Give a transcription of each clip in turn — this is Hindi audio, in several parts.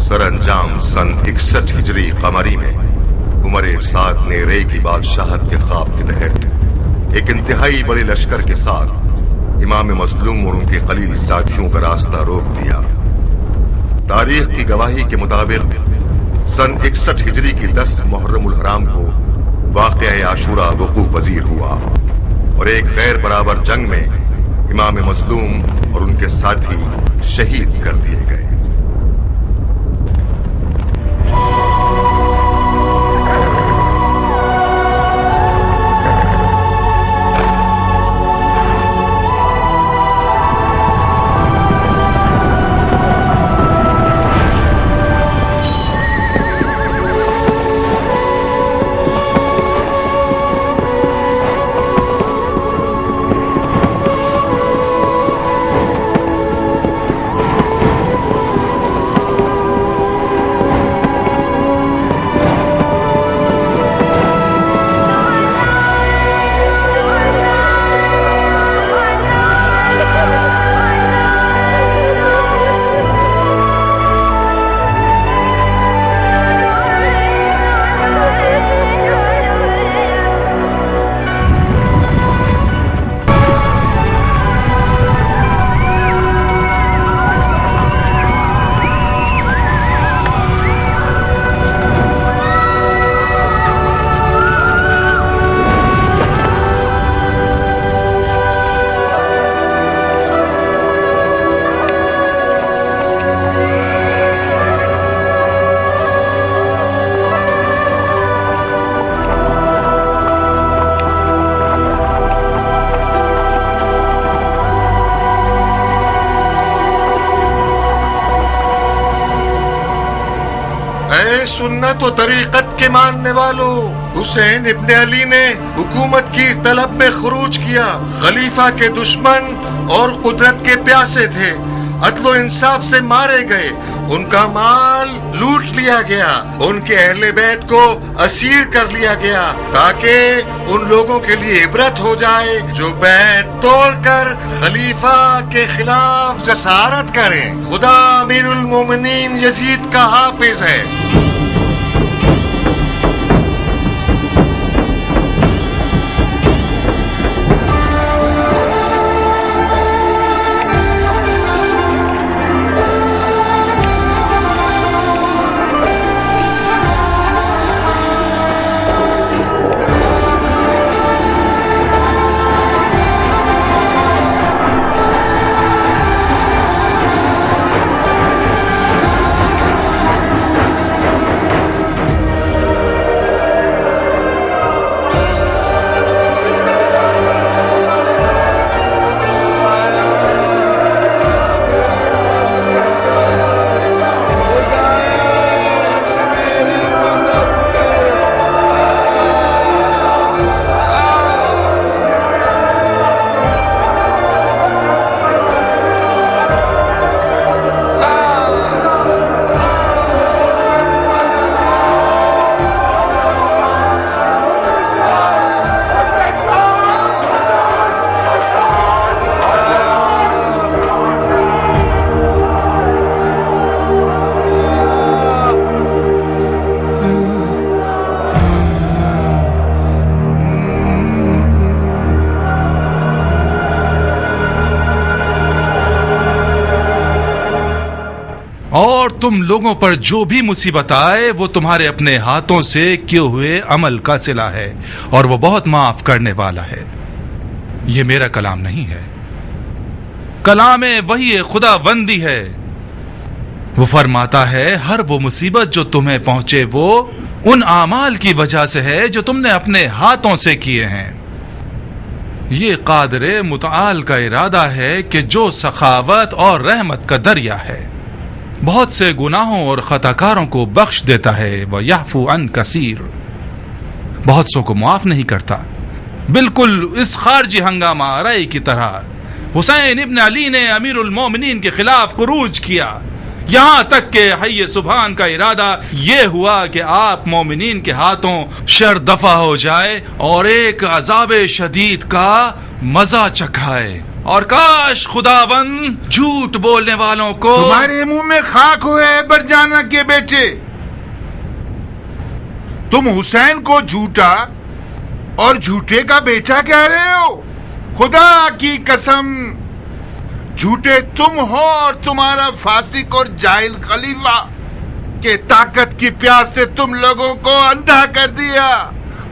सरअंजाम सन 61 हिजरी कमरी में उमर साद ने रे की बादशाहत के ख्वाब के तहत एक इंतहाई बड़े लश्कर के साथ इमाम मजलूम और उनके कलील साथियों का रास्ता रोक दिया। तारीख की गवाही के मुताबिक सन 61 हिजरी की 10 मुहर्रमुल हराम को वाक़या आशूरा वक़ू पजीर हुआ और एक गैर बराबर जंग में इमाम मजलूम और उनके साथी शहीद कर दिए गए। सुन्नत और तरीकत के मानने वालों, हुसैन इब्ने अली ने हुकूमत की तलब में खुरूज किया। खलीफा के दुश्मन और कुदरत के प्यासे थे, अदलो इंसाफ से मारे गए, उनका माल लूट लिया गया, उनके अहले बैत को असीर कर लिया गया ताकि उन लोगों के लिए इबरत हो जाए जो बैत तोड़कर खलीफा के खिलाफ जसारत करें। खुदा अमीरुल मोमिनीन यजीद का हाफिज है। और तुम लोगों पर जो भी मुसीबत आए वो तुम्हारे अपने हाथों से किए हुए अमल का सिला है और वो बहुत माफ करने वाला है। ये मेरा कलाम नहीं है, कलाम वही खुदाबंदी है। वो फरमाता है हर वो मुसीबत जो तुम्हें पहुंचे वो उन आमाल की वजह से है जो तुमने अपने हाथों से किए हैं। ये कादरे मुताल का इरादा है कि जो सखावत और रहमत का दरिया है, बहुत से गुनाहों और खताकारों को बख्श देता है। वह याफू अन कसीर, बहुत सो को मुआफ नहीं करता। बिल्कुल इस खारजी हंगामा रई की तरह हुसैन इब्न अली ने अमीरुल मोमिनीन के खिलाफ खुरूज किया, यहां तक के हय्ये सुभान का इरादा ये हुआ कि आप मोमिनीन के हाथों शर दफा हो जाए और एक अजाब शदीद का मजा चखाए और काश खुदावन झूठ बोलने वालों को तुम्हारे मुंह में खाक हुए बरजाना के बेटे। तुम हुसैन को झूठा और झूठे का बेटा कह रहे हो? खुदा की कसम, झूठे तुम हो और तुम्हारा फासिक और जाहिल खलीफा के ताकत की प्यास से तुम लोगों को अंधा कर दिया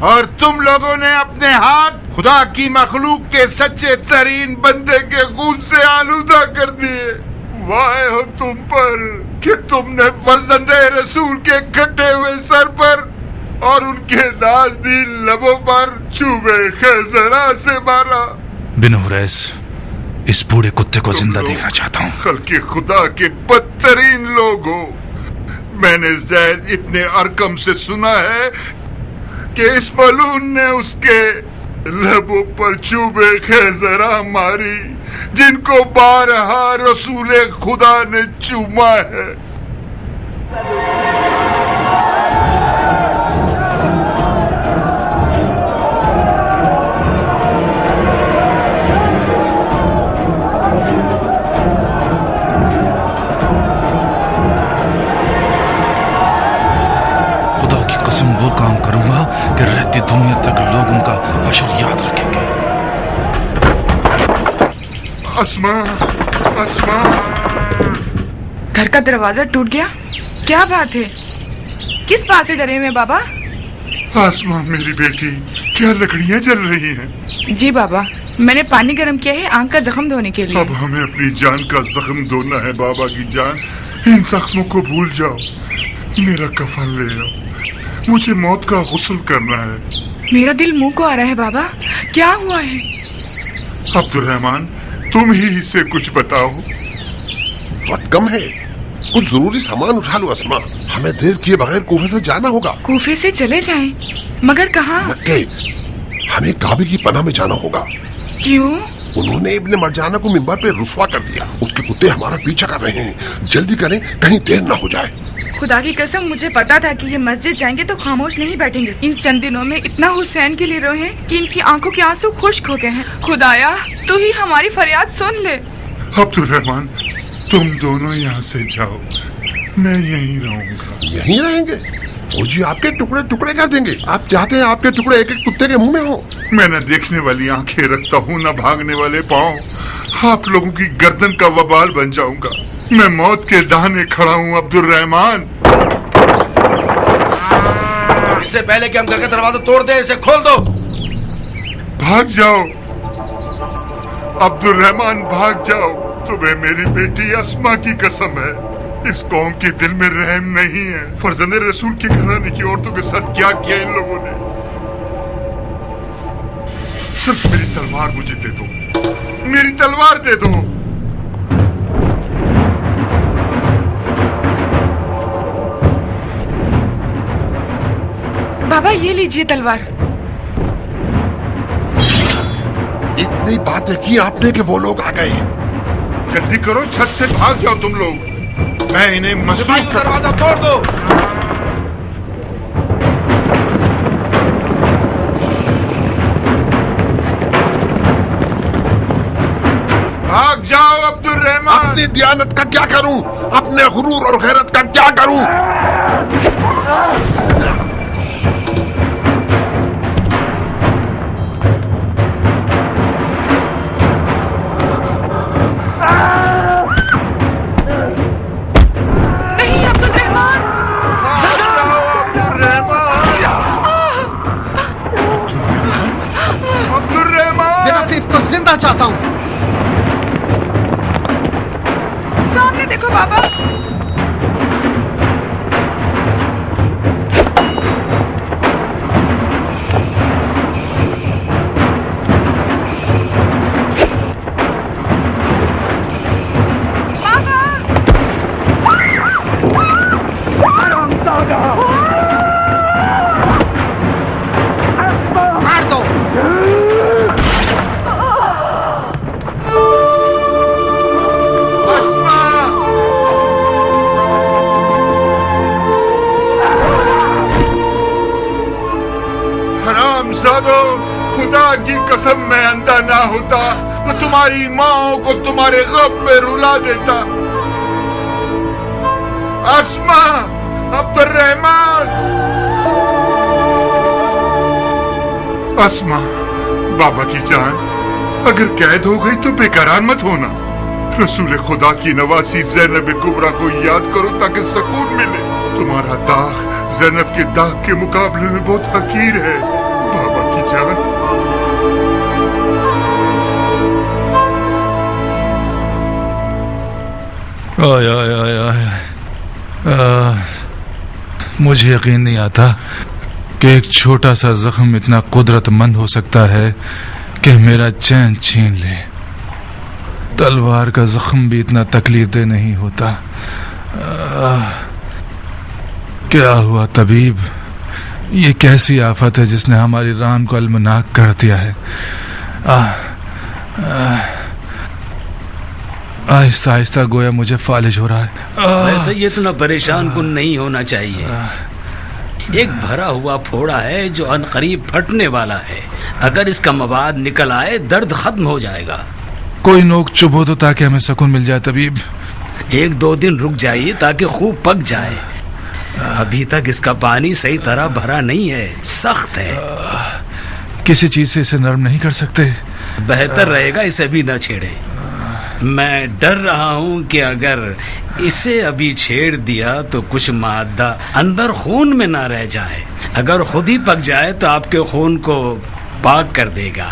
और तुम लोगों ने अपने हाथ खुदा की मखलूक के सच्चे तरीन बंदे के खून से आलूदा कर दिए। वाह हो तुम पर कि तुमने फर्जंदे रसूल के कटे हुए सर पर और उनके नाज़नीन लबों पर चूबे खैजरा से मारा। बिन हुरैस, इस बूढ़े कुत्ते को जिंदा देखना चाहता हूँ। खल्के खुदा के बदतरीन लोग हो। मैंने ज़ैद इब्ने अरकम से सुना है कि इस मलून ने उसके लबों पर चूबे खैजरा मारी जिनको बारहा रसूल खुदा ने चूमा है। वो काम करूंगा कि रहती दुनिया तक लोग उनका हश्र याद रखेंगे। अस्मा, अस्मा। घर का दरवाजा टूट गया? क्या बात है? किस बात से डरे हुए बाबा? अस्मा मेरी बेटी, क्या लकड़ियां जल रही हैं? जी बाबा, मैंने पानी गर्म किया है आंख का जख्म धोने के लिए। अब हमें अपनी जान का जख्म धोना है बाबा की जान। इन जख्मों को भूल जाओ। मेरा कफन ले आओ, मुझे मौत का गुस्ल करना है। मेरा दिल मुंह को आ रहा है बाबा, क्या हुआ है? अब्दुर्रहमान, तुम ही इससे कुछ बताओ। वक्त कम है, कुछ जरूरी सामान उठा लो अस्मा। हमें देर किए बगैर कूफे से जाना होगा। कूफे से चले जाएं, मगर कहाँ? मक्के। हमें काबे की पनाह में जाना होगा। क्यों? उन्होंने इब्ने मरजाना को मिंबर पे रुस्वा कर दिया। उसके कुत्ते हमारा पीछा कर रहे हैं। जल्दी करें, कहीं देर ना हो जाए। खुदा की कसम, मुझे पता था कि ये मस्जिद जाएंगे तो खामोश नहीं बैठेंगे। इन चंद दिनों में इतना हुसैन के लिए रोए हैं कि इनकी आंखों के आंसू खुश्क हो गए हैं। खुदाया, तू ही हमारी फरियाद सुन ले। अब्दुर्रहमान, तुम दोनों यहाँ से जाओ, मैं यहीं रहूंगा। यहीं रहेंगे? फौजी आपके टुकड़े टुकड़े कर देंगे। आप चाहते हैं आपके टुकड़े एक एक कुत्ते के मुंह में हो? मैं न देखने वाली आंखें रखता हूँ, न भागने वाले पाँव। आप लोगों की गर्दन का वबाल बन जाऊंगा। मैं मौत के दाने खड़ा हूँ अब्दुर्रहमान। इससे पहले कि हम घर का दरवाजा तोड़ दें, इसे खोल दो। भाग जाओ अब्दुर्रहमान, भाग जाओ। तुम्हें मेरी बेटी अस्मा की कसम है, इस कौम के दिल में रहम नहीं है। फर्जंदे रसूल के घराने की औरतों के साथ क्या किया इन लोगों ने। सिर्फ मेरी तलवार मुझे दे दो, मेरी तलवार दे दो। बाबा, ये लीजिए तलवार। इतनी बातें की आपने कि वो लोग आ गए। जल्दी करो, छत से भाग जाओ तुम लोग। मैं इन्हें मसूद दरवाजा तोड़ दो। भाग जाओ अब्दुर्रहमान। अपनी दियानत का क्या करूं? अपने गुरूर और गैरत का क्या करूं? जिंदा चाहता हूँ। सामने देखो बाबा। खुदा की कसम, मैं अंधा ना होता मैं तुम्हारी माओ को तुम्हारे गम में रुला देता। अस्मा, अब्दुर्रहमान। अस्मा, बाबा की जान, अगर कैद हो गई तो बेकरार मत होना। रसूल खुदा की नवासी ज़ैनब कुबरा को याद करो ताकि सुकून मिले। तुम्हारा दाग ज़ैनब के दाग के मुकाबले में बहुत हकीर है, बाबा की जान। आय आय आय आय। मुझे यकीन नहीं आता कि एक छोटा सा जख्म इतना कुदरतमंद हो सकता है कि मेरा चैन छीन ले। तलवार का जख्म भी इतना तकलीफ दे नहीं होता। क्या हुआ तबीब? ये कैसी आफत है जिसने हमारी रान को अलमनाक कर दिया है? आहिस्ता आहिस्ता गोया मुझे फालिज हो रहा है। वैसे ये इतना परेशान कुन नहीं होना चाहिए। एक भरा हुआ फोड़ा है जो अनकरीब फटने वाला है। अगर इसका मवाद निकल आए दर्द खत्म हो जाएगा। कोई नोक चुभो तो ताकि हमें सुकून मिल जाए तबीब। 1-2 दिन रुक जाइए ताकि खूब पक जाए। अभी तक इसका पानी सही तरह भरा नहीं है, सख्त है। किसी चीज से इसे नरम नहीं कर सकते? बेहतर रहेगा इसे भी न छेड़े। मैं डर रहा हूँ कि अगर इसे अभी छेड़ दिया तो कुछ मादा अंदर खून में ना रह जाए। अगर खुद ही पक जाए तो आपके खून को पाक कर देगा।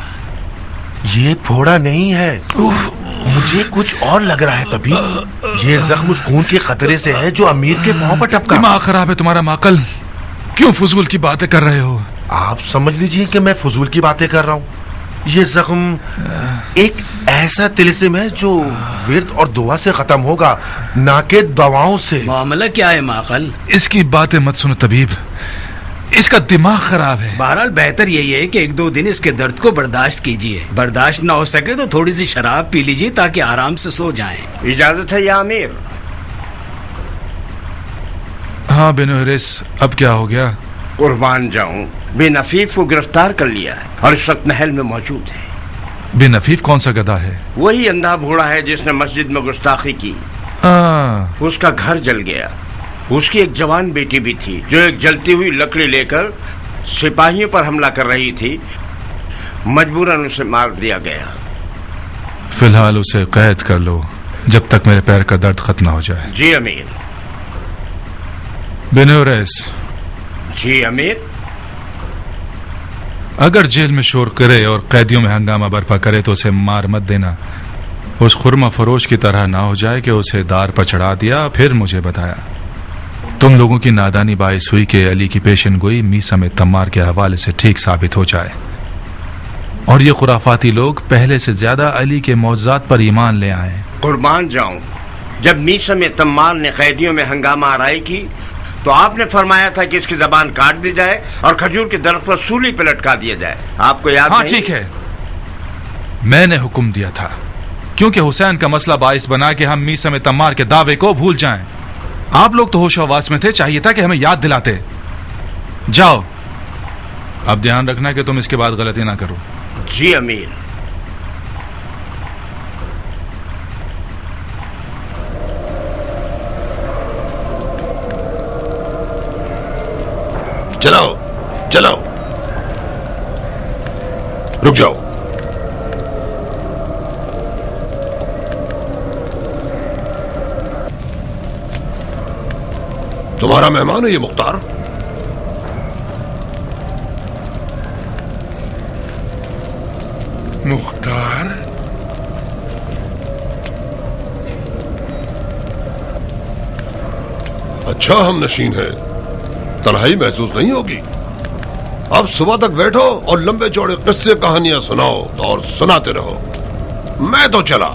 ये फोड़ा नहीं है, मुझे कुछ और लग रहा है तभी। ये जख्म उस खून के खतरे से है जो अमीर के पांव पर टपका। दिमाग खराब है तुम्हारा माकल। क्यों फजूल की बातें कर रहे हो? आप समझ लीजिए कि मैं फजूल की बातें कर रहा हूँ। ये जख्म एक ऐसा तिलिस्म है जो विर्द और दुआ से खत्म होगा, ना कि दवाओं से। मामला क्या है माकल? इसकी बातें मत सुनो तबीब, इसका दिमाग खराब है। बहरहाल बेहतर यही है कि 1-2 दिन इसके दर्द को बर्दाश्त कीजिए। बर्दाश्त ना हो सके तो थोड़ी सी शराब पी लीजिए ताकि आराम से सो जाएं। इजाजत है या अमीर? हाँ बिन हरिस, अब क्या हो गया? कुर्बान जाऊं, बिन अफीफ को गिरफ्तार कर लिया है और इस वक्त महल में मौजूद है। बिन अफीफ कौन सा गधा है? वही अंधा बूढ़ा है जिसने मस्जिद में गुस्ताखी की। उसका घर जल गया। उसकी एक जवान बेटी भी थी जो एक जलती हुई लकड़ी लेकर सिपाहियों पर हमला कर रही थी। मजबूरन उसे मार दिया गया। फिलहाल उसे कैद कर लो जब तक मेरे पैर का दर्द खत्म हो जाए। जी अमीर। बिन हरिस। जी अमीर। अगर जेल में शोर करे और कैदियों में हंगामा बर्पा करे तो उसे मार मत देना। उस खुरमा फरोश की तरह ना हो जाए कि उसे दार पर चढ़ा दिया फिर मुझे बताया। तुम लोगों की नादानी बाइस हुई कि अली की पेशन गोई मीसा में तम्मार के हवाले से ठीक साबित हो जाए और ये खुराफाती लोग पहले से ज्यादा अली के मौजज़ात पर ईमान ले आए। कुर्बान जाऊं, जब मीसा में तम्मार ने कैदियों में हंगामा आराई की तो आपने फरमाया था कि इसकी जबान काट दी जाए और खजूर के दरख्त पर सूली पे लटका दिया जाए। आपको याद नहीं? हाँ ठीक है, मैंने हुक्म दिया था क्योंकि हुसैन का मसला बाइस बना कि हम मीसा में तम्मार के दावे को भूल जाएं। आप लोग तो होश हवास में थे, चाहिए था कि हमें याद दिलाते। जाओ, अब ध्यान रखना कि तुम इसके बाद गलती ना करो। जी अमीर। चलाओ चलाओ, रुक जाओ। तुम्हारा मेहमान है ये मुख्तार? मुख्तार? अच्छा हम नशीन है, तन्हाई महसूस नहीं होगी। अब सुबह तक बैठो और लंबे चौड़े किस्से कहानियां सुनाओ और सुनाते रहो। मैं तो चला।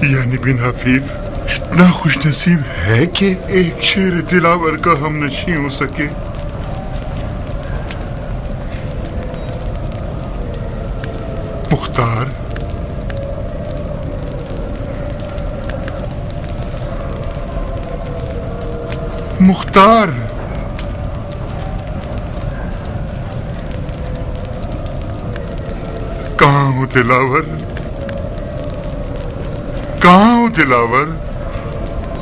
यानी बिन हफीफ इतना खुश नसीब है कि एक शेर दिलावर का हम नशी हो सके। मुख्तार, मुख्तार, कहाँ हो दिलावर? कहाँ हो दिलावर?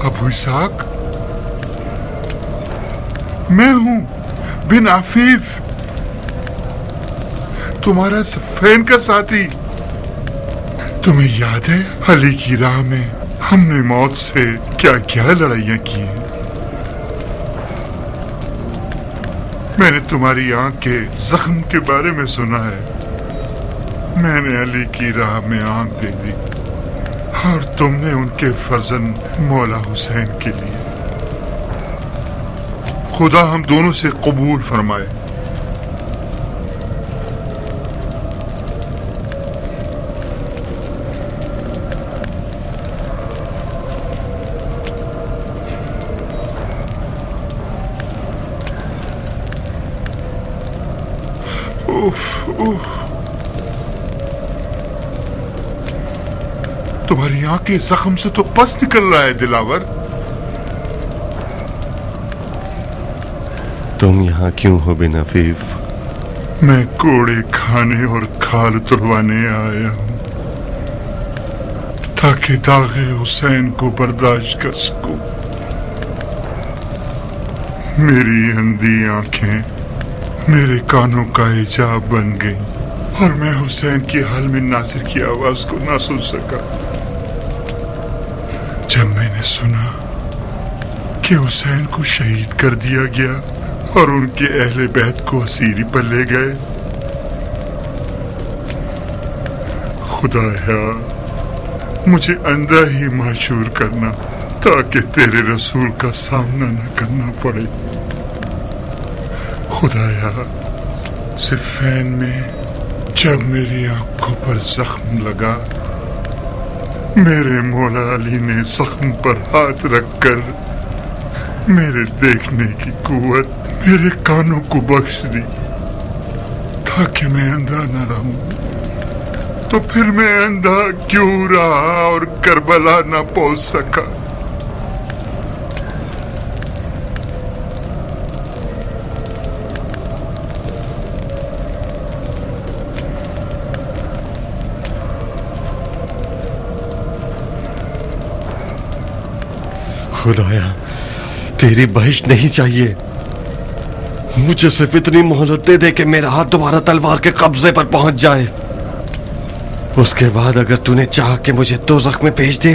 अबू इसाक, मैं हूं बिन आफीफ, तुम्हारा सफेन का साथी। तुम्हें याद है अली की राह में हमने मौत से क्या क्या लड़ाइयां की हैं? मैंने तुम्हारी आंख के जख्म के बारे में सुना है। मैंने अली की राह में आंख दे दी और तुमने उनके फर्जन मौला हुसैन के लिए। खुदा हम दोनों से कबूल फरमाए। तुम्हारी आंख के जख्म से तो पस निकल रहा है दिलावर। तुम यहाँ क्यों हो बिन अफीफ? मैं कोड़े खाने और खाल तुड़वाने आया हूं ताकि दागे हुसैन को बर्दाश्त कर सकूं। मेरी अंधी आंखें मेरे कानों का हिजाब बन गई और मैं हुसैन की हाल में नासिर की आवाज को ना सुन सका। जब मैंने सुना कि हुसैन को शहीद कर दिया गया और उनके अहले बैत को असीरी पर ले गए, खुदाया मुझे अंधा ही माशूर करना ताकि तेरे रसूल का सामना न करना पड़े। खुदाया सिफ़ैन में जब मेरी आंखों पर जख्म लगा, मेरे मौला अली ने जख्म पर हाथ रखकर मेरे देखने की कुव्वत मेरे कानों को बख्श दी ताकि मैं अंधा न रहूं। तो फिर मैं अंधा क्यों रहा और करबला न पहुंच सका? खुदाया तेरी बहिश नहीं चाहिए। मुझे सिर्फ इतनी मोहलत दे दे कि मेरा हाथ दोबारा तलवार के कब्जे पर पहुंच जाए। उसके बाद अगर तूने चाहा कि मुझे दोज़ख में भेज दे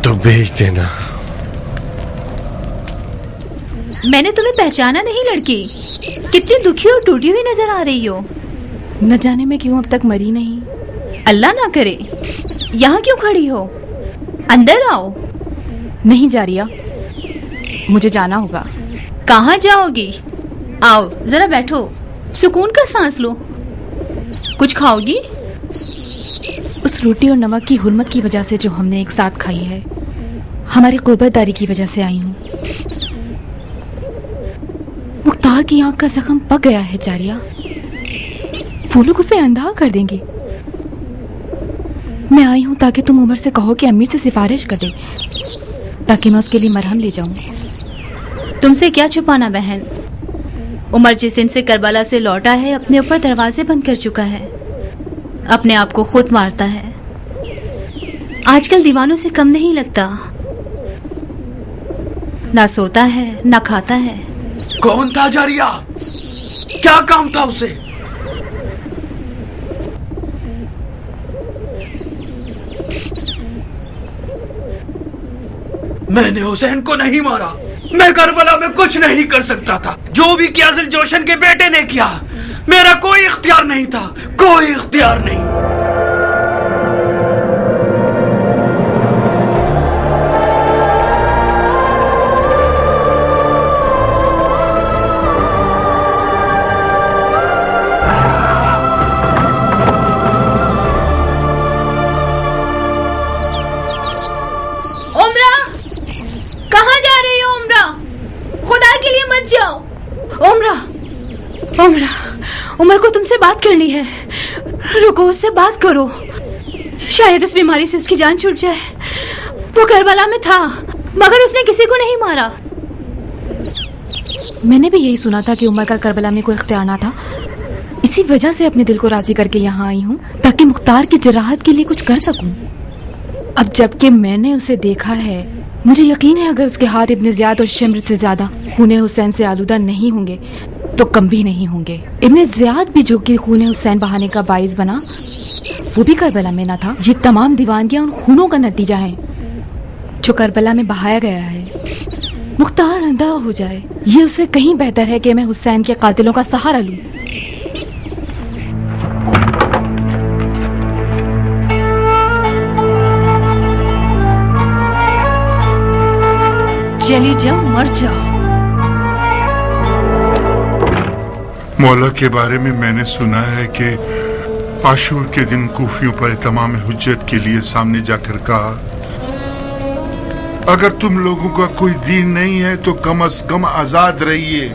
तो भेज देना। मैंने तुम्हें पहचाना नहीं लड़की। कितनी दुखी और टूटी हुई नजर आ रही हो। न जाने मैं क्यों अब तक मरी नहीं। अल्लाह ना करे। यहाँ क्यों खड़ी हो? अंदर आओ। नहीं जारिया, मुझे जाना होगा। कहाँ जाओगी? आओ जरा बैठो, सुकून का सांस लो। कुछ खाओगी? उस रोटी और नमक की हुर्मत की वजह से जो हमने एक साथ खाई है, हमारी कुर्बतदारी की वजह से आई हूँ। मुख्तार की आंख का जख्म पक गया है जारिया। वो लोग उसे अंधा कर देंगे। मैं आई हूँ ताकि तुम उमर से कहो कि अम्मी से सिफारिश कर दे ताकि मैं उसके लिए मरहम ले जाऊं। तुमसे क्या छुपाना बहन। उमर जिस दिन से करबला से लौटा है अपने ऊपर दरवाजे बंद कर चुका है। अपने आप को खुद मारता है। आजकल दीवानों से कम नहीं लगता। ना सोता है ना खाता है। कौन था जारिया? क्या काम था उसे? मैंने हुसैन को नहीं मारा। मैं करबला में कुछ नहीं कर सकता था। जो भी किया दिल जोशन के बेटे ने किया। मेरा कोई इख्तियार नहीं था, कोई इख्तियार नहीं। उमर को तुमसे बात करनी है। रुको, उससे बात करो। शायद इस बीमारी से उसकी जान छूट जाए। वो करबला में था मगर उसने किसी को नहीं मारा। मैंने भी यही सुना था कि उमर का करबला में कोई इख्तियार ना था, इसी वजह से अपने दिल को राजी करके यहाँ आई हूँ ताकि मुख्तार की जराहत के लिए कुछ कर सकूं। अब जबकि मैंने उसे देखा है, मुझे यकीन है अगर उसके हाथ इब्ने ज़ियाद और शिम्र से ज्यादा खूने हुसैन से आलूदा नहीं होंगे तो कम भी नहीं होंगे। इब्ने ज़ियाद भी जो कि खूने हुसैन बहाने का बाइस बना, वो भी करबला में न था। ये तमाम दीवानगियां उन खूनों का नतीजा है जो करबला में बहाया गया है। मुख्तार अंधा हो जाए, ये उससे कहीं बेहतर है कि मैं हुसैन के कातिलों का सहारा लूं। चली जाओ, मर जाओ। मौला के बारे में मैंने सुना है कि आशूर के दिन कूफियों पर तमाम हुज्जत के लिए सामने जाकर कहा, अगर तुम लोगों का कोई दीन नहीं है तो कम से कम आजाद रहिए।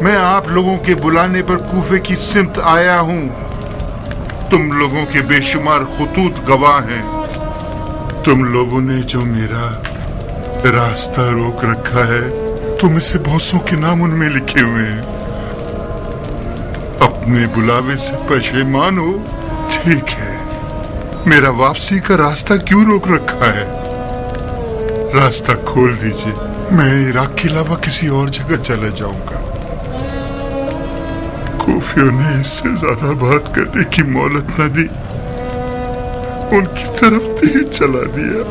मैं आप लोगों के बुलाने पर कूफे की सिमत आया हूं। तुम लोगों के बेशुमार खुतूत गवाह हैं। तुम लोगों ने जो मेरा रास्ता रोक रखा है, तुम इसे बहुतों के नाम उनमें लिखे हुए हैं। अपने बुलावे से पशेमान हो, ठीक है। मेरा वापसी का रास्ता क्यों रोक रखा है? रास्ता खोल दीजिए, मैं इराक के अलावा किसी और जगह चला जाऊंगा। कूफियों ने इससे ज्यादा बात करने की मोहलत न दी, उनकी तरफ तीर चला दिया,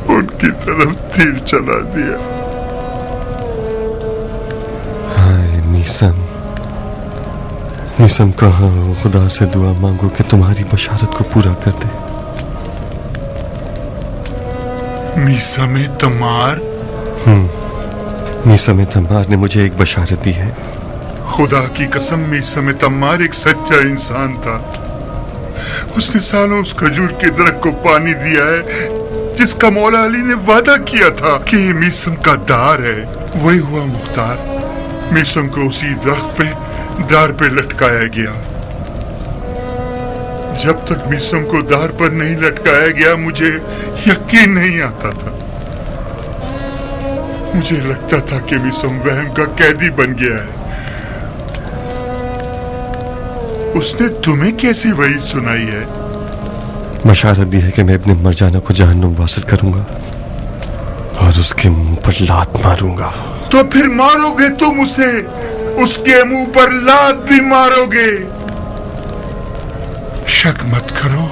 उनकी तरफ तीर चला दिया। हाय मीसम, मीसम कहाँ हो? खुदा से दुआ मांगो कि तुम्हारी बशारत को पूरा कर दे। मीसम तमार? मीसम तमार ने मुझे एक बशारत दी है। खुदा की कसम, मीसम तमार एक सच्चा इंसान था। उसने सालों उस खजूर के दरख्त को पानी दिया है जिसका मौला अली ने वादा किया था कि ये मीसम का दार है। वही हुआ मुख्तार। मीसम को उसी दरख्त पे दार पे लटकाया गया। जब तक मीसम को दार पर नहीं लटकाया गया, मुझे यकीन नहीं आता था। मुझे लगता था कि मीसम वहम का कैदी बन गया है। उसने तुम्हें कैसी वही सुनाई है? बशारत दी है कि मैं अपने मरजाना को जहन्नुम वासिल करूंगा और उसके मुंह पर लात मारूंगा। तो फिर मारोगे तुम उसे? उसके मुंह पर लात भी मारोगे? शक मत करो,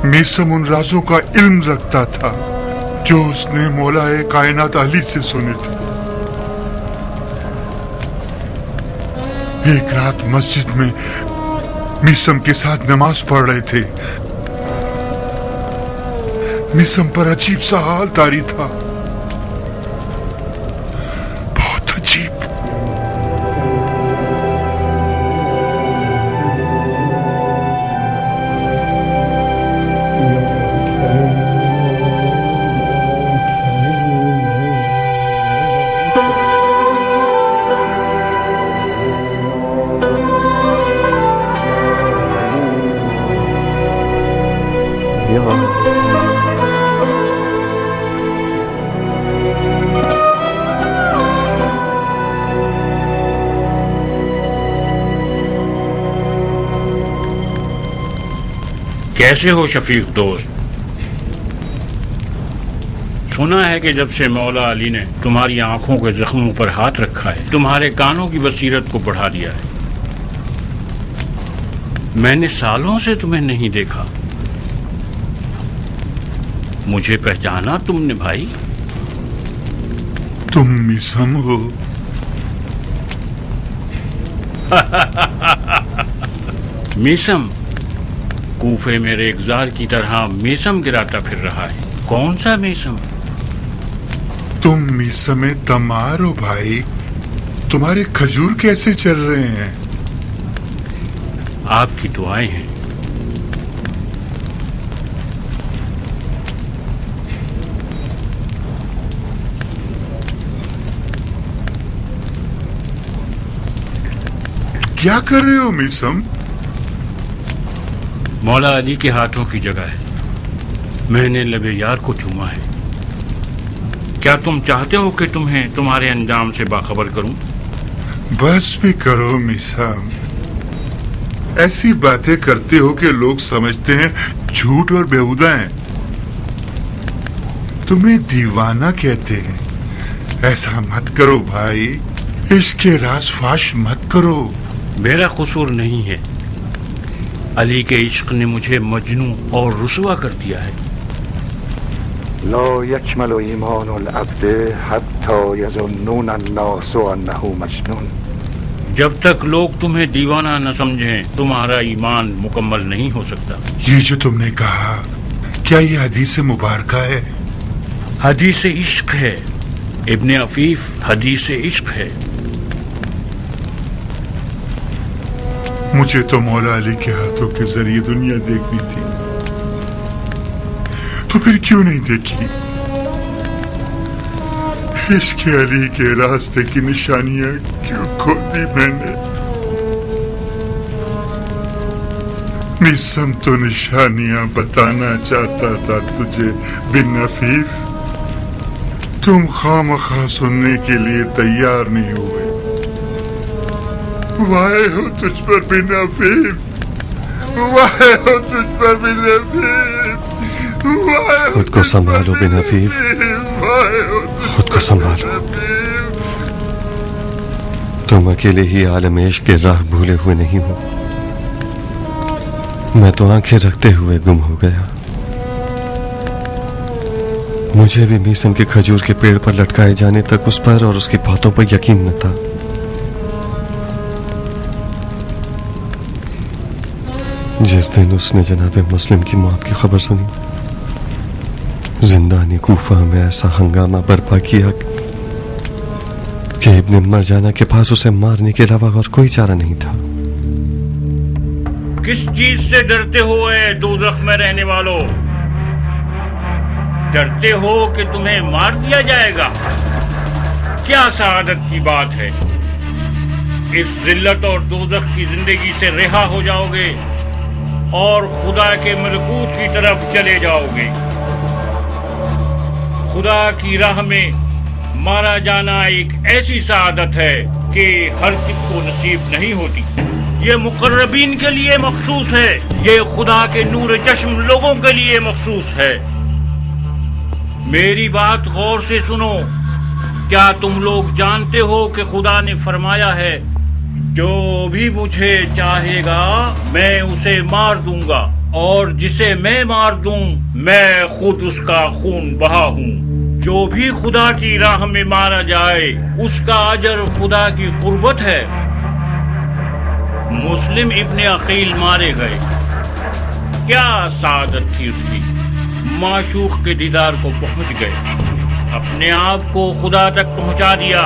मीसम उन राजों का इल्म रखता था जो उसने मौलाए कायनात अली से सुने थे। एक रात मस्जिद में मीसम के साथ नमाज पढ़ रहे थे। मीसम पर अजीब सा हाल तारी था, बहुत अजीब। कैसे हो शफीक दोस्त? सुना है कि जब से मौला अली ने तुम्हारी आंखों के जख्मों पर हाथ रखा है, तुम्हारे कानों की बसीरत को बढ़ा दिया है। मैंने सालों से तुम्हें नहीं देखा। मुझे पहचाना तुमने भाई? तुम मीसम हो? मीसम कूफे में रेगजार की तरह मीसम गिराता फिर रहा है। कौन सा मीसम? तुम मीसम तमार हो भाई। तुम्हारे खजूर कैसे चल रहे हैं? आपकी दुआएं हैं। क्या कर रहे हो मीसम? मौला अली के हाथों की जगह है। मैंने लबे यार को चूमा है। क्या तुम चाहते हो कि तुम्हें तुम्हारे अंजाम से बाखबर करूं? बस भी करो मिसाम। ऐसी बातें करते हो कि लोग समझते हैं झूठ और बेहुदा हैं। तुम्हें दीवाना कहते हैं। ऐसा मत करो भाई, इसके राज फाश मत करो। मेरा कसूर नहीं है। अली के इश्क ने मुझे मजनू और रुसवा कर दिया है। ला यकमल ईमानुल अब्द हत्ता यज़ुन्नून अन्नासु अन्नहु मजनून। जब तक लोग तुम्हें दीवाना न समझें, तुम्हारा ईमान मुकम्मल नहीं हो सकता। ये जो तुमने कहा, क्या ये हदीस मुबारक है? हदीस इश्क है इब्ने अफीफ, हदीस इश्क है। मुझे तो मौला अली के हाथों के जरिए दुनिया देखनी थी, तो फिर क्यों नहीं देखी? इसके अली के रास्ते की निशानियां क्यों खो दी मैंने? मिसम तो निशानियां बताना चाहता था तुझे बिन अफीफ। तुम खामखा सुनने के लिए तैयार नहीं हुए। वाहे हो तुझ पर बिन अफीफ, वाहे हो तुझ पर बिन अफीफ। खुद को संभालो बिन अफीफ, खुद को संभालो। तुम अकेले ही आलम इश्क के राह भूले हुए नहीं हो। मैं तो आंखें रखते हुए गुम हो गया। मुझे भी मीसम के खजूर के पेड़ पर लटकाए जाने तक उस पर और उसकी बातों पर यकीन न था। जिस दिन उसने जनाबे मुस्लिम की मौत की खबर सुनी, जिंदानी कूफा में ऐसा हंगामा बर्पा किया कि इब्ने मरजाना के पास उसे मारने के अलावा और कोई चारा नहीं था। किस चीज से डरते हो ऐ दोज़ख में रहने वालों? डरते हो कि तुम्हें मार दिया जाएगा? क्या सआदत की बात है। इस जिल्लत और दोज़ख की जिंदगी से रिहा हो जाओगे और खुदा के मलकूत की तरफ चले जाओगे। खुदा की राह में मारा जाना एक ऐसी सआदत है कि हर किसको नसीब नहीं होती। ये मुकर्रबीन के लिए मखसूस है, ये खुदा के नूर चश्म लोगों के लिए मखसूस है। मेरी बात गौर से सुनो। क्या तुम लोग जानते हो कि खुदा ने फरमाया है, जो भी मुझे चाहेगा मैं उसे मार दूंगा, और जिसे मैं मार दूं मैं खुद उसका खून बहा हूं। जो भी खुदा की राह में मारा जाए उसका अजर खुदा की कुर्बत है। मुस्लिम इब्ने अकील मारे गए। क्या सादत थी उसकी। माशूक के दीदार को पहुंच गए, अपने आप को खुदा तक पहुंचा दिया।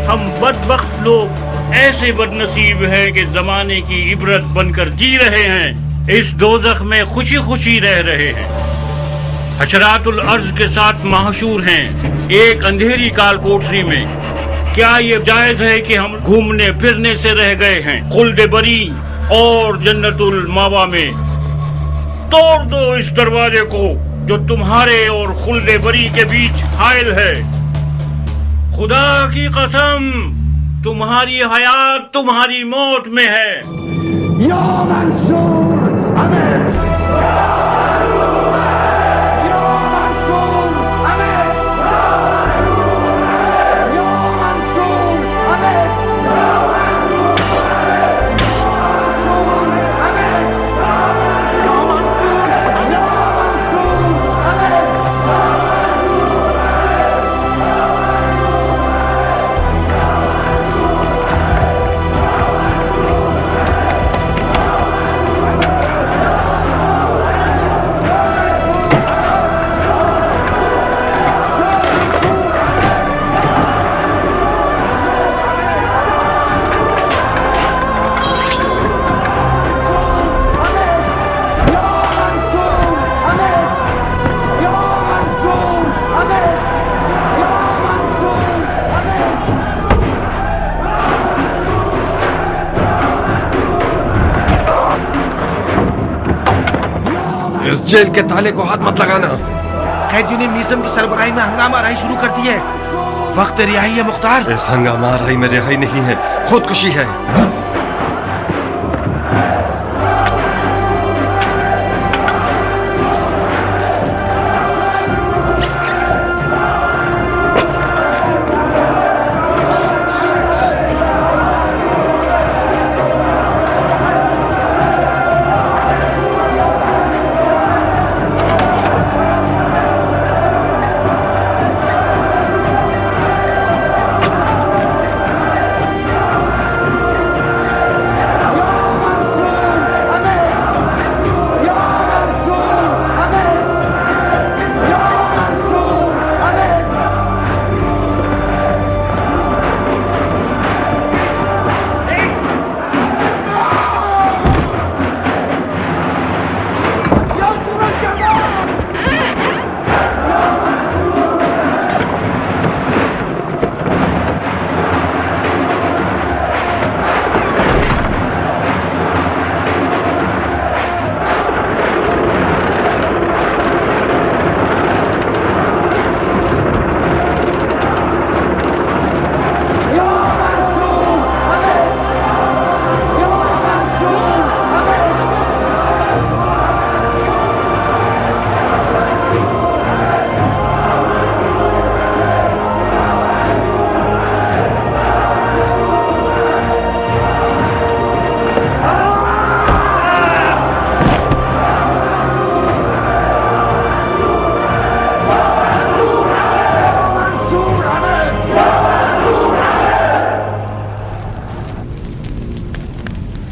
हम बदबख्त लोग ऐसे बदनसीब हैं कि जमाने की इबरत बनकर जी रहे हैं, इस दोज़ख में खुशी खुशी रह रहे हैं। हशरातुल अर्ज के साथ महशूर हैं एक अंधेरी काल कोठरी में। क्या ये जायज है कि हम घूमने फिरने से रह गए हैं खुल्द बरी और जन्नतुल मावा में? तोड़ दो इस दरवाजे को जो तुम्हारे और खुल्द बरी के बीच हायल है। खुदा की कसम, तुम्हारी हयात तुम्हारी मौत में है। या मंसूर जेल के ताले को हाथ मत लगाना। कैदियों ने मीसम की सरबराही में हंगामा राही शुरू कर दी है। वक्त रिहाई है मुख्तार। इस हंगामा राही में रिहाई नहीं है, खुदकुशी है।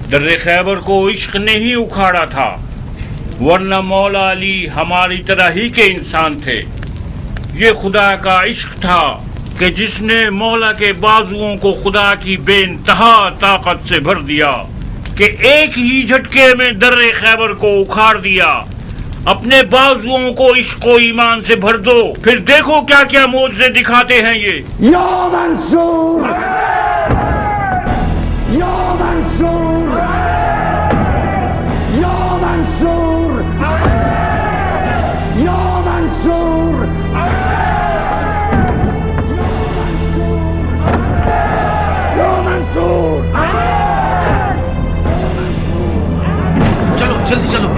दर्रे खैबर को इश्क ने ही उखाड़ा था, वरना मौला अली हमारी तरह ही के इंसान थे। ये खुदा का इश्क था कि जिसने मौला के बाजुओं को खुदा की बेइंतहा ताकत से भर दिया कि एक ही झटके में दर्रे खैबर को उखाड़ दिया। अपने बाजुओं को इश्क व ईमान से भर दो, फिर देखो क्या क्या मौजज़े दिखाते हैं ये। या मंसूर, या मंसूर, या मंसूर, या मंसूर, या मंसूर। चलो जल्दी चलो।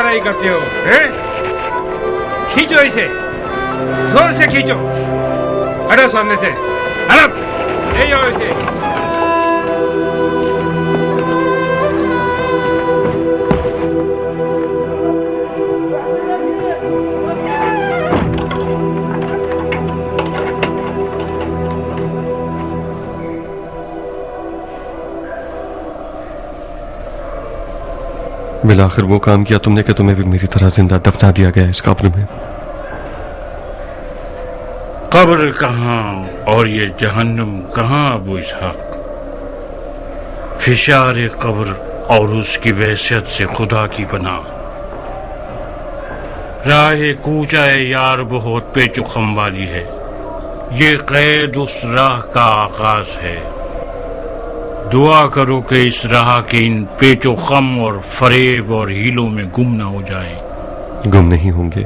लड़ाई करते हो, हैं? खींचो इसे, जोर से खींचो। हटो सामने से, हटो, ले जाओ इसे। बिल आखिर वो काम किया तुमने कि तुम्हें भी मेरी तरह जिंदा दफना दिया गया इस कब्र में। कब्र कहाँ और ये जहन्नुम कहाँ अबू इसहाक? फिशार कब्र और उसकी वहशत से खुदा की पनाह। राह कूचा यार बहुत पेचुखम वाली है, ये कैद उस राह का आगाज है। दुआ करो कि इस राह के इन पेचो खम और फरेब और हीलों में गुम न हो जाएं। गुम नहीं होंगे,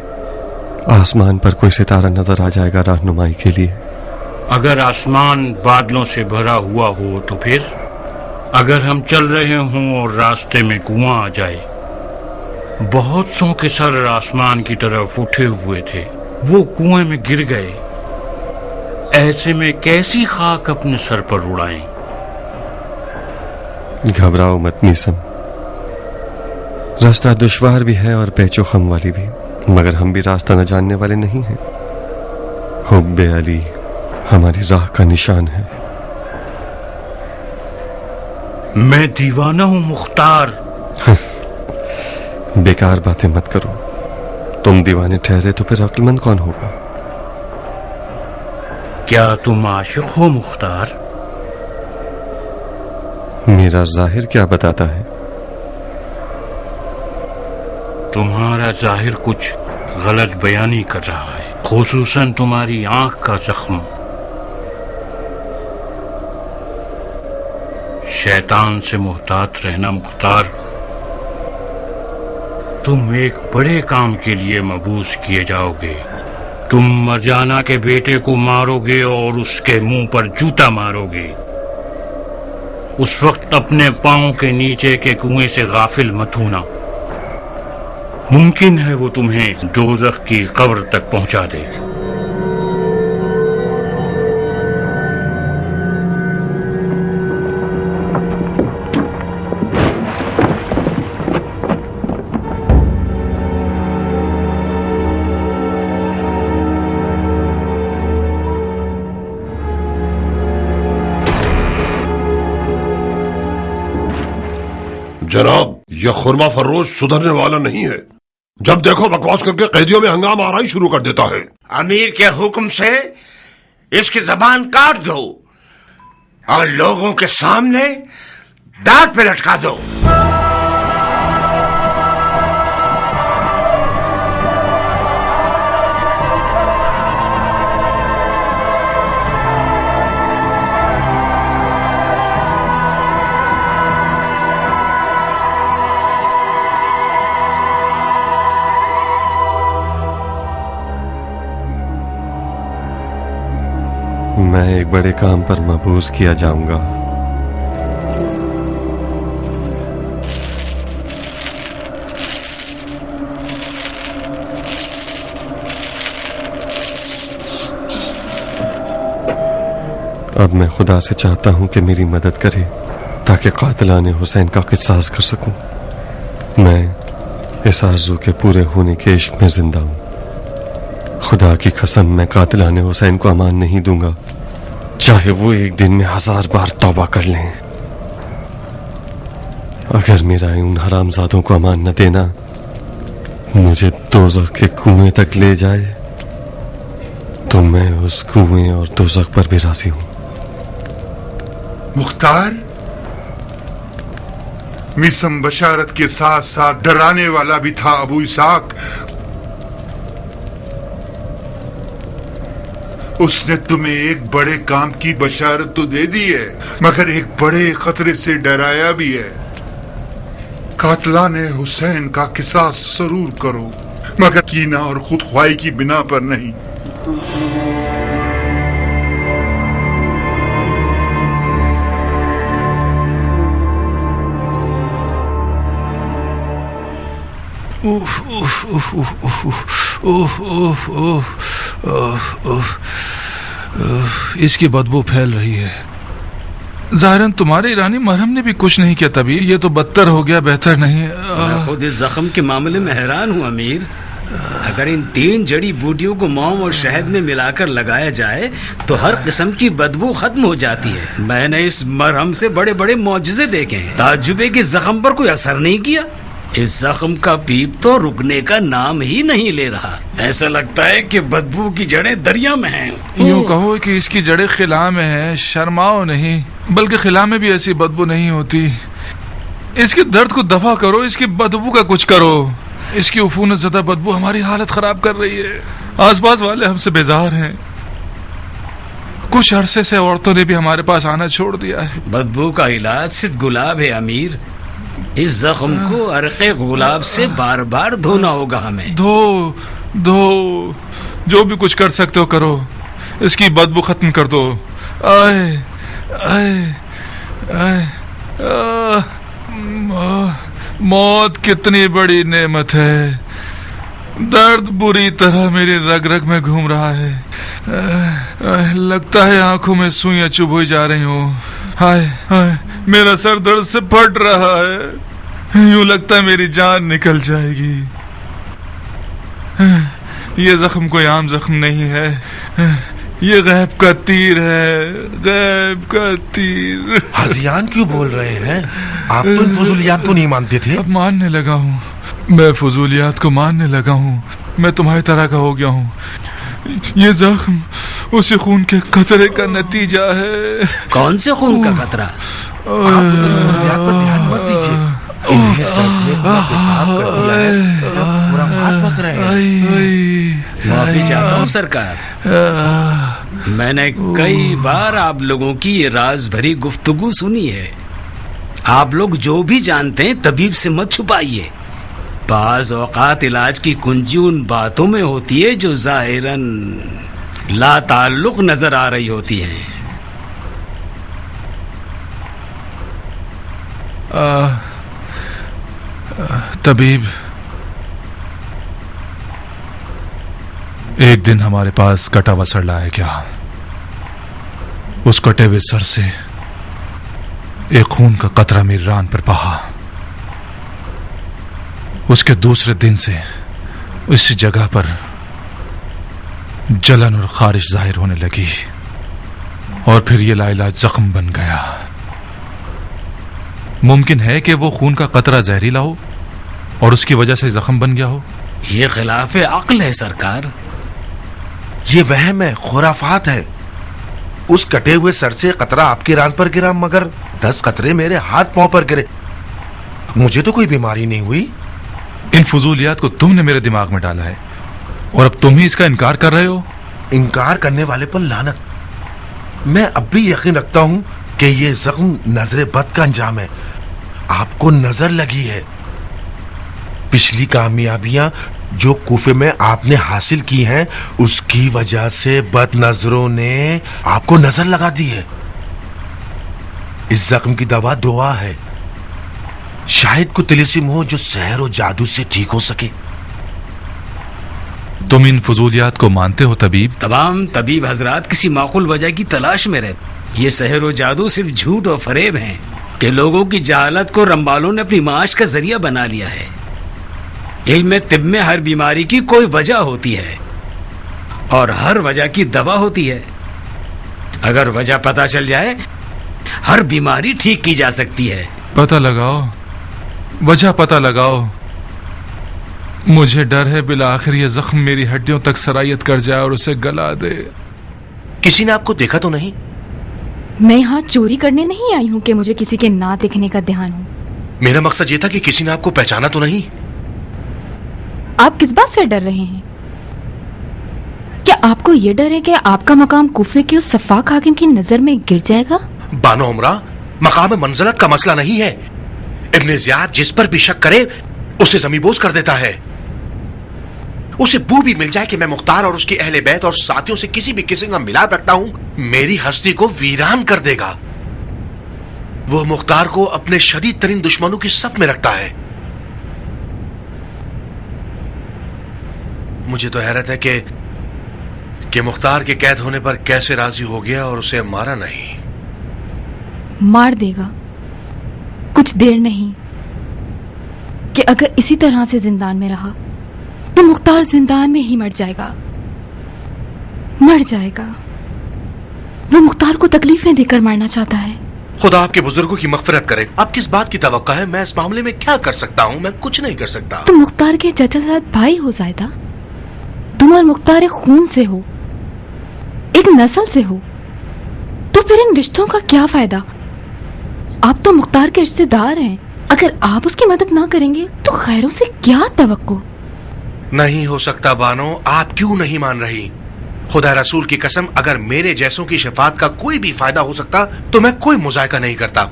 आसमान पर कोई सितारा नजर आ जाएगा रहनुमाई के लिए। अगर आसमान बादलों से भरा हुआ हो तो फिर? अगर हम चल रहे हों और रास्ते में कुआं आ जाए। बहुत सौ के सर आसमान की तरफ उठे हुए थे, वो कुएं में गिर गए। ऐसे में कैसी खाक अपने सर पर उड़ाएं? घबराओ मत मीसम, रास्ता दुश्वार भी है और पेचो खम वाली भी, मगर हम भी रास्ता न जानने वाले नहीं हैं। हुब्बे अली हमारी राह का निशान है। मैं दीवाना हूं मुख्तार। बेकार बातें मत करो, तुम दीवाने ठहरे तो फिर अक्लमंद कौन होगा? क्या तुम आशिक हो मुख्तार? मेरा जाहिर क्या बताता है? तुम्हारा जाहिर कुछ गलत बयानी कर रहा है, खुसूसन तुम्हारी आंख का जख्म। शैतान से मुहतात रहना मुख्तार। तुम एक बड़े काम के लिए मबूस किए जाओगे। तुम मरजाना के बेटे को मारोगे और उसके मुंह पर जूता मारोगे। उस वक्त अपने पांव के नीचे के कुएं से गाफिल मत होना। मुमकिन है वो तुम्हें दोज़ख की कब्र तक पहुंचा दे। जनाब, यह खुरमा फरोश सुधरने वाला नहीं है। जब देखो बकवास करके कैदियों में हंगामा आना ही शुरू कर देता है। अमीर के हुक्म से इसकी जबान काट दो और लोगों के सामने दांत पे लटका दो। मैं एक बड़े काम पर मबूस किया जाऊंगा। अब मैं खुदा से चाहता हूं कि मेरी मदद करे ताकि कातिलाने हुसैन का किसास कर सकूं। मैं इस आरज़ू के पूरे होने के इश्क में जिंदा हूं। खुदा की कसम, मैं कातिलाने हुसैन को अमान नहीं दूंगा, चाहे वो एक दिन में 1000 बार तौबा कर लें। अगर मेरा उन हरामजादों को अमान न देना मुझे दोज़ख के कुएं तक ले जाए तो मैं उस कुएं और दोज़ख पर भी राजी हूं। मुख्तार, मिसम बशारत के साथ साथ डराने वाला भी था अबू इसहाक। उसने तुम्हें एक बड़े काम की बशारत तो दे दी है, मगर एक बड़े खतरे से डराया भी है। कातलाने हुसैन का किसास जरूर करो, मगर कीना और खुदख्वाही की बिना पर नहीं। उफ, उफ, उफ, उफ, उफ, उफ, उफ, उफ, उफ, उफ, उफ, इसकी बदबू फैल रही है। ज़ाहिरन तुम्हारे ईरानी मरहम ने भी कुछ नहीं किया, तभी ये तो बदतर हो गया, बेहतर नहीं। मैं खुद इस जख्म के मामले में हैरान हूँ अमीर। अगर इन 3 जड़ी बूटियों को मोम और शहद में मिलाकर लगाया जाए तो हर किस्म की बदबू खत्म हो जाती है। मैंने इस मरहम से बड़े बड़े मौजज़े देखे हैं, ताज्जुबे के जख्म पर कोई असर नहीं किया। इस जख्म का पीप तो रुकने का नाम ही नहीं ले रहा। ऐसा लगता है कि बदबू की जड़ें दरिया में हैं। यूँ कहो कि इसकी जड़ें खिला में हैं। शर्माओ नहीं, बल्कि खिला में भी ऐसी बदबू नहीं होती। इसके दर्द को दफा करो, इसकी बदबू का कुछ करो। इसकी उफूनत ज़दा बदबू हमारी हालत खराब कर रही है। आसपास वाले हमसे बेजार हैं। कुछ अरसे से औरतों ने भी हमारे पास आना छोड़ दिया है। बदबू का इलाज सिर्फ गुलाब है अमीर। इस जख्म को अरक़े गुलाब से बार बार धोना होगा हमें। धो जो भी कुछ कर सकते हो करो, इसकी बदबू खत्म कर दो। आए आए आए मौत कितनी बड़ी नेमत है। दर्द बुरी तरह मेरी रग रग में घूम रहा है। लगता है आंखों में सुइयां चुभ हुई जा रही हो। हाय हाय, मेरा सर दर्द से फट रहा है। यूं लगता है मेरी जान निकल जाएगी। ये जख्म कोई आम जख्म नहीं है, ये गैब का तीर है, गैब का तीर। हाजियान क्यों बोल रहे हैं? आप तो इन फजूलियात को नहीं मानते थे। अब मानने लगा हूँ, मैं फजूलियात को मानने लगा हूँ। मैं तुम्हारी तरह का हो गया हूँ। ये जख्म उसी खून के कतरे का नतीजा है। कौन से खून का कतरा? आप फजूलियात पर ध्यान मत दीजिए। माफी चाहता हूँ सरकार। मैंने कई बार आप लोगों की ये राज भरी गुफ्तगू सुनी है। आप लोग जो भी जानते हैं तबीब से मत छुपाइए। बाज़ औक़ात इलाज की कुंजी उन बातों में होती है जो ज़ाहिरन ला ताल्लुक नजर आ रही होती हैं। तबीब, एक दिन हमारे पास कटा हुआ सर लाया गया। उस कटे हुए सर से एक खून का कतरा मेरी रान पर बहा। उसके दूसरे दिन से इसी जगह पर जलन और खारिश जाहिर होने लगी और फिर ये लाइलाज जख्म बन गया। मुमकिन है कि वो खून का कतरा जहरीला हो और उसकी वजह से जख्म बन गया हो। ये खिलाफ अक्ल है सरकार। ये वहम है, खुराफात है। उस कटे हुए सर से कतरा आपकी रान पर गिरा, मगर 10 कतरे मेरे हाथ पांव पर गिरे। मुझे तो कोई बीमारी नहीं हुई। इन फजूलियात को तुमने मेरे दिमाग में डाला है और अब तुम ही इसका इनकार कर रहे हो। इनकार करने वाले पर लानत। मैं अब भी यकीन रखता हूं कि ये जख्म नजर बद का अंजाम है। आपको नजर लगी है। पिछली कामयाबियां जो कूफे में आपने हासिल की हैं, उसकी वजह से बद नजरों ने आपको नजर लगा दी है। इस जख्म की दवा दुआ है। शायद कोई तिलिस्म हो जो सहर और जादू से ठीक हो सके। तुम इन फजूलियात को मानते हो तबीब? तमाम तबीब हजरात किसी माकूल वजह की तलाश में रहते। ये सहर और जादू सिर्फ झूठ और फरेब हैं कि लोगों की जहालत को रंबालों ने अपनी माश का जरिया बना लिया है। इल्म तिब में हर बीमारी की कोई वजह होती है और हर वजह की दवा होती है। अगर वजह पता चल जाए, हर बीमारी ठीक की जा सकती है। पता लगाओ, वजह पता लगाओ। मुझे डर है बिला आखिर ये जख्म मेरी हड्डियों तक सरायत कर जाए और उसे गला दे। किसी ने आपको देखा तो नहीं? मैं यहाँ चोरी करने नहीं आई हूँ कि मुझे किसी के ना देखने का ध्यान हो। मेरा मकसद ये था कि किसी ने आपको पहचाना तो नहीं। आप किस बात से डर रहे हैं? क्या आपको ये डर है कि आपका मकाम कूफे के उस सफाक हाकिम की नजर में गिर जाएगा? बानो उमरा, मकाम मंजिलत का मसला नहीं है। इब्ने ज़ियाद जिस पर भी शक करे उसे ज़मीबोज़ कर देता है। उसे बू भी मिल जाए कि मैं मुख्तार और उसकी अहले बैत और साथियों से किसी भी किस्म का मिलाप रखता हूं, मेरी हस्ती को वीरान कर देगा। वो मुख्तार को अपने शदीद तरीन दुश्मनों की सफ में रखता है। मुझे तो हैरत है कि मुख्तार के कैद होने पर कैसे राजी हो गया और उसे मारा नहीं। मार देगा, कुछ देर नहीं कि अगर इसी तरह से जिंदान में रहा तो मुख्तार जिंदान में ही मर जाएगा। वो मुख्तार को तकलीफें देकर मारना चाहता है। खुदा आपके बुजुर्गों की मगफिरत करे। आप किस बात की तवक्का है? मैं इस मामले में क्या कर सकता हूँ? मैं कुछ नहीं कर सकता। तुम मुख्तार के चचाजाद भाई हो जायदा। तुम और मुख्तार एक खून से हो, एक नस्ल से हो, तो फिर इन रिश्तों का क्या फायदा? आप तो मुख्तार के रिश्तेदार हैं। अगर आप उसकी मदद ना करेंगे तो खैरों से क्या तवक्को? नहीं हो सकता बानो। आप क्यों नहीं मान रही? खुदा रसूल की कसम, अगर मेरे जैसों की शफात का कोई भी फायदा हो सकता तो मैं कोई मुजायका नहीं करता।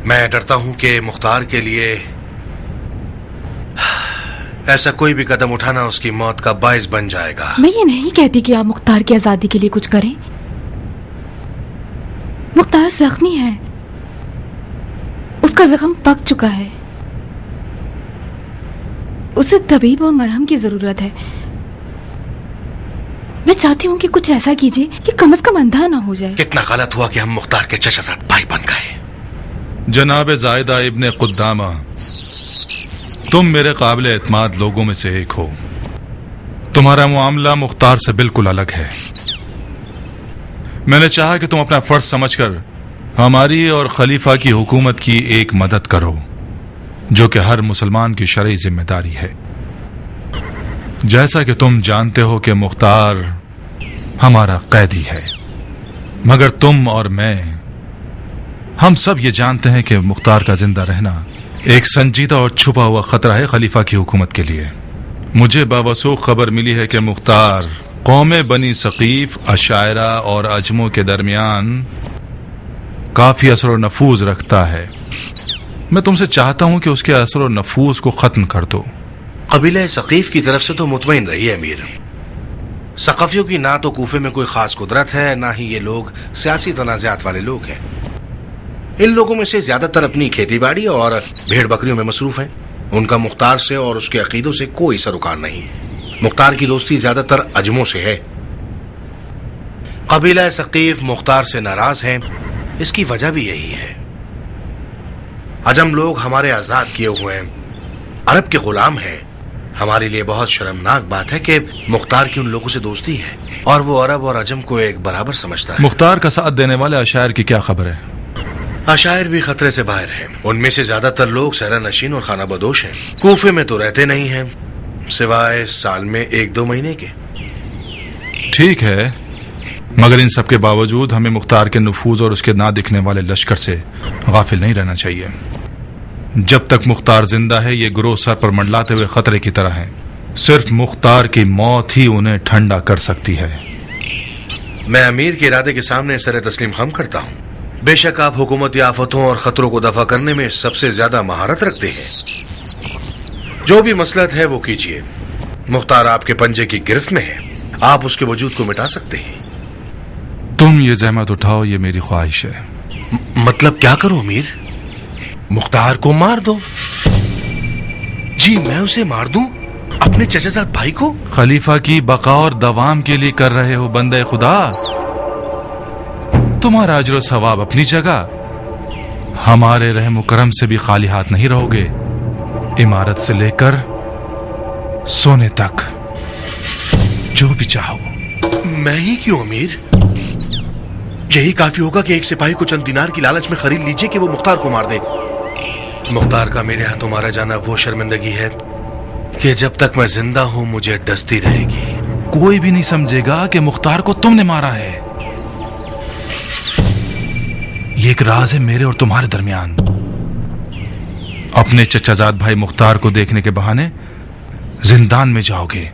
मैं डरता हूं कि मुख्तार के लिए ऐसा कोई भी कदम उठाना उसकी मौत का बाइस बन जाएगा। मैं ये नहीं कहती कि आप मुख्तार की आजादी के लिए कुछ करें। मुख्तार जख्मी है, उसका जख्म पक चुका है, उसे तबीब और मरहम की जरूरत है। मैं चाहती हूँ कि कुछ ऐसा कीजिए कि कम से कम अंधा ना हो जाए। कितना गलत हुआ कि हम मुख्तार के चचाजाद भाई बन गए। जनाब जायदा इब्ने कुद्दामा, तुम मेरे काबिल एतमाद लोगों में से एक हो। तुम्हारा मामला मुख्तार से बिल्कुल अलग है। मैंने चाहा कि तुम अपना फर्ज समझकर हमारी और खलीफा की हुकूमत की एक मदद करो, जो कि हर मुसलमान की शरई जिम्मेदारी है। जैसा कि तुम जानते हो कि मुख्तार हमारा कैदी है, मगर तुम और मैं, हम सब ये जानते हैं कि मुख्तार का जिंदा रहना एक संजीदा और छुपा हुआ खतरा है खलीफा की हुकूमत के लिए। मुझे बावसूख खबर मिली है कि मुख्तार कौमे बनी सकीफ, अशायरा और अजमों के दरमियान काफी असर और नफूज रखता है। मैं तुमसे चाहता हूं कि उसके असर और नफूज को खत्म कर दो। कबीले सकीफ की तरफ से तो मुतमईन रही है अमीर। सकाफियों की ना तो कूफे में कोई खास कुदरत है, ना ही ये लोग सियासी तनाज़ात वाले लोग हैं। इन लोगों में से ज्यादातर अपनी खेतीबाड़ी और भेड़ बकरियों में मसरूफ हैं। उनका मुख्तार से और उसके अकीदों से कोई सरोकार नहीं। मुख्तार की दोस्ती ज्यादातर अजमों से है। कबीला सकीफ मुख्तार से नाराज हैं। इसकी वजह भी यही है। अजम लोग हमारे आजाद किए हुए हैं, अरब के गुलाम हैं। हमारे लिए बहुत शर्मनाक बात है कि मुख्तार की उन लोगों से दोस्ती है और वो अरब और अजम को एक बराबर समझता है। मुख्तार का साथ देने वाले अशायर की क्या खबर है? अशायर भी खतरे से बाहर हैं। उनमें से ज्यादातर लोग सहरा नशीन और खाना बदोश हैं। कूफे में तो रहते नहीं हैं, सिवाय साल में 1-2 महीने के। ठीक है, मगर इन सब के बावजूद हमें मुख्तार के नफूज और उसके ना दिखने वाले लश्कर से गाफिल नहीं रहना चाहिए। जब तक मुख्तार जिंदा है, ये ग्रोह सर पर मंडलाते हुए खतरे की तरह है। सिर्फ मुख्तार की मौत ही उन्हें ठंडा कर सकती है। मैं अमीर के इरादे के सामने सर तस्लीम खम करता हूँ। बेशक आप हुकूमती आफतों और खतरों को दफा करने में सबसे ज्यादा महारत रखते हैं। जो भी मसलहत है वो कीजिए। मुख्तार आपके पंजे की गिरफ्त में है, आप उसके वजूद को मिटा सकते हैं। तुम ये जहमत उठाओ, ये मेरी ख्वाहिश है। मतलब क्या करूं अमीर? मुख्तार को मार दो। जी मैं उसे मार दूं? अपने चचाजाद भाई को? खलीफा की बका और दवाम के लिए कर रहे हो बंदे खुदा। तुम्हारा अजर सवाब अपनी जगह, हमारे रहम करम से भी खाली हाथ नहीं रहोगे। इमारत से लेकर सोने तक जो भी चाहो। मैं ही क्यों अमीर? यही काफी होगा कि एक सिपाही को चंद दिनार की लालच में खरीद लीजिए कि वो मुख्तार को मार दे। मुख्तार का मेरे हाथों मारा जाना वो शर्मिंदगी है कि जब तक मैं जिंदा हूं मुझे डसती रहेगी। कोई भी नहीं समझेगा कि मुख्तार को तुमने मारा है। ये एक राज है मेरे और तुम्हारे दरमियान। अपने चचाजाद भाई मुख्तार को देखने के बहाने जिंदान में जाओगे।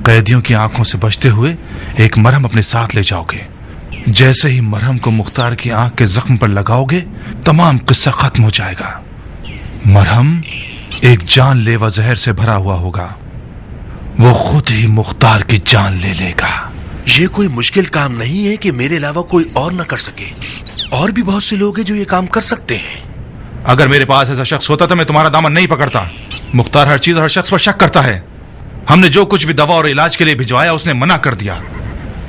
कैदियों की आंखों से बचते हुए एक मरहम अपने साथ ले जाओगे। जैसे ही मरहम को मुख्तार की आंख के जख्म पर लगाओगे, तमाम किस्सा खत्म हो जाएगा। मरहम एक जानलेवा जहर से भरा हुआ होगा, वो खुद ही मुख्तार की जान ले लेगा। ये कोई मुश्किल काम नहीं है कि मेरे अलावा कोई और न कर सके। और भी बहुत से लोग हैं जो ये काम कर सकते हैं। अगर मेरे पास ऐसा शख्स होता तो मैं तुम्हारा दामन नहीं पकड़ता। मुख्तार हर चीज और हर शख्स पर शक करता है। हमने जो कुछ भी दवा और इलाज के लिए भिजवाया उसने मना कर दिया।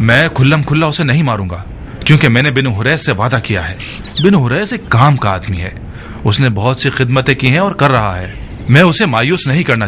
मैं खुल्लम खुल्ला उसे नहीं मारूंगा, क्योंकि मैंने बिनु हुरैस से वादा किया है। बिनु हुरैस एक काम का आदमी है, उसने बहुत सी खिदमतें की हैं और कर रहा है। मैं उसे मायूस नहीं करना चाहता।